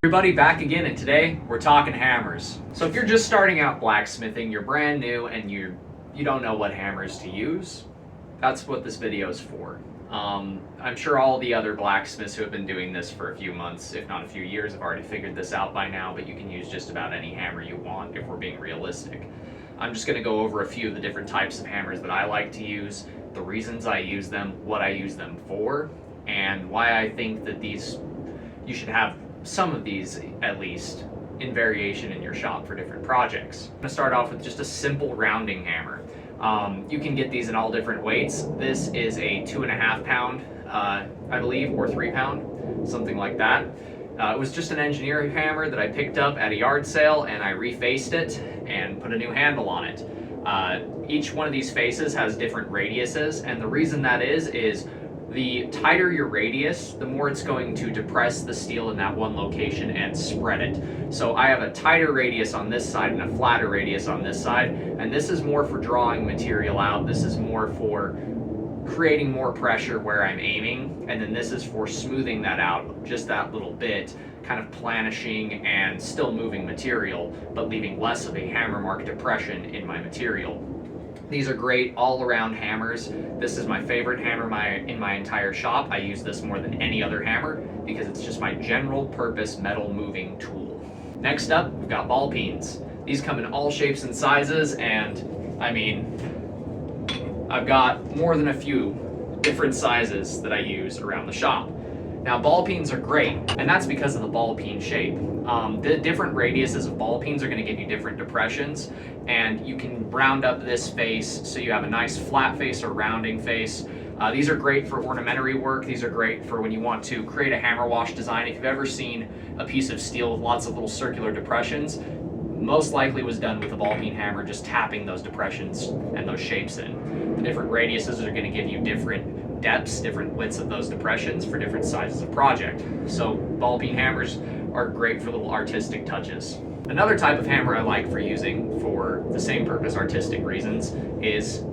Everybody, back again, and today we're talking hammers. So if you're just starting out blacksmithing, you're brand new and you don't know what hammers to use, that's what this video is for. I'm sure all the other blacksmiths who have been doing this for a few months, if not a few years, have already figured this out by now, but you can use just about any hammer you want if we're being realistic. I'm just going to go over a few of the different types of hammers that I like to use, the reasons I use them, what I use them for, and why I think that you should have some of these at least in variation in your shop for different projects. I'm going to start off with just a simple rounding hammer. You can get these in all different weights. This is a 2.5 pound, I believe, or 3 pound, something like that. It was just an engineering hammer that I picked up at a yard sale, and I refaced it and put a new handle on it. Each one of these faces has different radiuses, and the reason that is the tighter your radius, the more it's going to depress the steel in that one location and spread it. So I have a tighter radius on this side and a flatter radius on this side, and this is more for drawing material out. This is more for creating more pressure where I'm aiming, and then this is for smoothing that out just that little bit, kind of planishing and still moving material, but leaving less of a hammer mark depression in my material. These are great all-around hammers. This is my favorite hammer in my entire shop. I use this more than any other hammer because it's just my general purpose metal moving tool. Next up, we've got ball peens. These come in all shapes and sizes, and I mean, I've got more than a few different sizes that I use around the shop. Now, ball peens are great, and that's because of the ball peen shape. The different radiuses of ball peens are going to give you different depressions, and you can round up this face so you have a nice flat face or rounding face. These are great for ornamental work. These are great for when you want to create a hammer wash design. If you've ever seen a piece of steel with lots of little circular depressions, most likely was done with a ball peen hammer, just tapping those depressions and those shapes in. The different radiuses are going to give you different depths, different widths of those depressions for different sizes of project. So ball peen hammers are great for little artistic touches. Another type of hammer I like for using for the same purpose, artistic reasons, is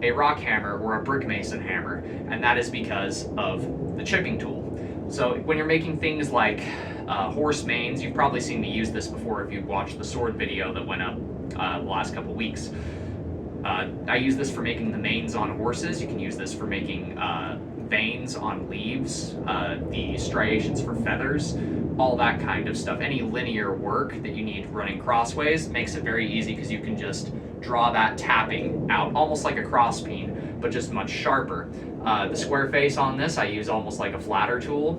a rock hammer or a brick mason hammer, and that is because of the chipping tool. So when you're making things like horse manes, you've probably seen me use this before if you've watched the sword video that went up the last couple weeks. I use this for making the manes on horses. You can use this for making veins on leaves, the striations for feathers, all that kind of stuff. Any linear work that you need running crossways makes it very easy because you can just draw that tapping out, almost like a cross peen, but just much sharper. The square face on this I use almost like a flatter tool.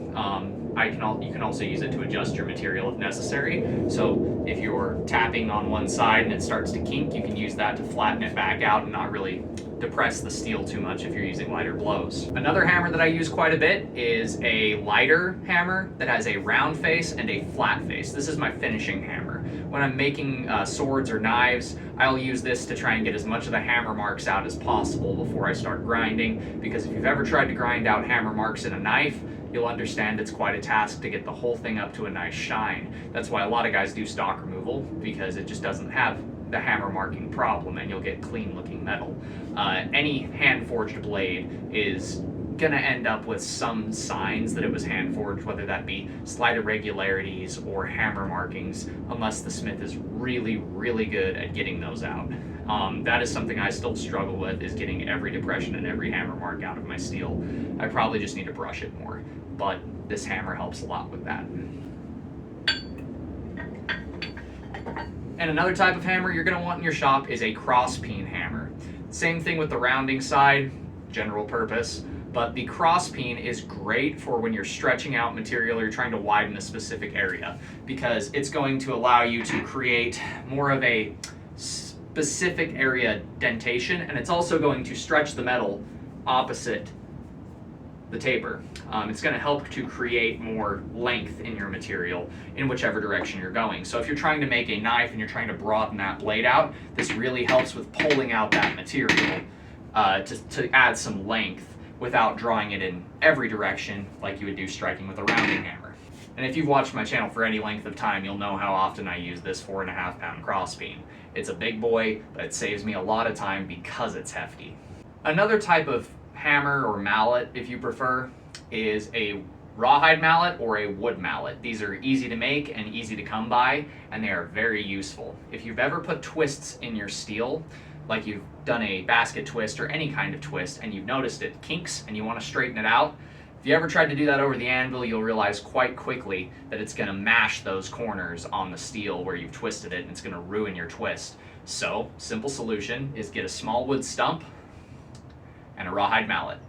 You can also use it to adjust your material if necessary. So if you're tapping on one side and it starts to kink, you can use that to flatten it back out and not really depress the steel too much if you're using lighter blows. Another hammer that I use quite a bit is a lighter hammer that has a round face and a flat face. This is my finishing hammer. When I'm making swords or knives, I'll use this to try and get as much of the hammer marks out as possible before I start grinding, because if you've ever tried to grind out hammer marks in a knife, you'll understand it's quite a task to get the whole thing up to a nice shine. That's why a lot of guys do stock removal, because it just doesn't have the hammer marking problem, and you'll get clean looking metal. Any hand forged blade is gonna end up with some signs that it was hand forged, whether that be slight irregularities or hammer markings, unless the smith is really, really good at getting those out. That is something I still struggle with, is getting every depression and every hammer mark out of my steel. I probably just need to brush it more, but this hammer helps a lot with that. And another type of hammer you're going to want in your shop is a crossbeam hammer. Same thing with the rounding side, general purpose, but the crossbeam is great for when you're stretching out material or you're trying to widen a specific area, because it's going to allow you to create more of a specific area dentation, and it's also going to stretch the metal opposite the taper. It's going to help to create more length in your material in whichever direction you're going. So if you're trying to make a knife and you're trying to broaden that blade out, this really helps with pulling out that material to add some length without drawing it in every direction like you would do striking with a rounding hammer. And if you've watched my channel for any length of time, you'll know how often I use this 4.5 pound crossbeam. It's a big boy, but it saves me a lot of time because it's hefty. Another type of hammer or mallet, if you prefer, is a rawhide mallet or a wood mallet. These are easy to make and easy to come by, and they are very useful. If you've ever put twists in your steel, like you've done a basket twist or any kind of twist, and you've noticed it kinks and you want to straighten it out, if you ever tried to do that over the anvil, you'll realize quite quickly that it's going to mash those corners on the steel where you've twisted it, and it's going to ruin your twist. So, simple solution is get a small wood stump and a rawhide mallet.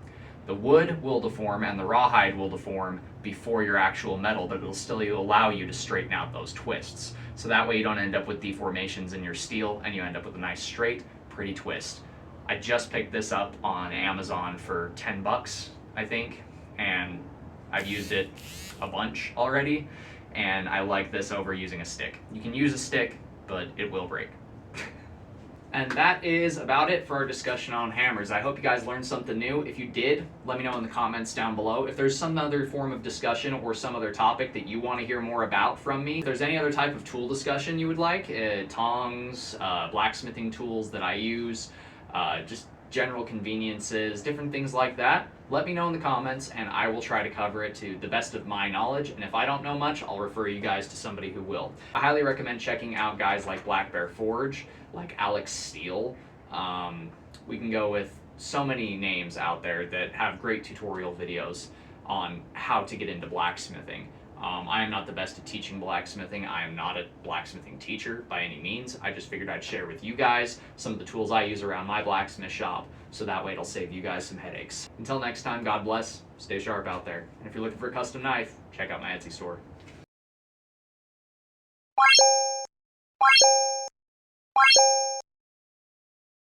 The wood will deform and the rawhide will deform before your actual metal, but it'll still allow you to straighten out those twists. So that way you don't end up with deformations in your steel and you end up with a nice straight, pretty twist. I just picked this up on Amazon for 10 bucks, I think, and I've used it a bunch already, and I like this over using a stick. You can use a stick, but it will break. And that is about it for our discussion on hammers. I hope you guys learned something new. If you did, let me know in the comments down below. If there's some other form of discussion or some other topic that you want to hear more about from me, if there's any other type of tool discussion you would like, tongs, blacksmithing tools that I use, just general conveniences, different things like that, let me know in the comments and I will try to cover it to the best of my knowledge. And if I don't know much, I'll refer you guys to somebody who will. I highly recommend checking out guys like Black Bear Forge, like Alex Steele. We can go with so many names out there that have great tutorial videos on how to get into blacksmithing. I am not the best at teaching blacksmithing. I am not a blacksmithing teacher by any means. I just figured I'd share with you guys some of the tools I use around my blacksmith shop, so that way it'll save you guys some headaches. Until next time, God bless, stay sharp out there. And if you're looking for a custom knife, check out my Etsy store.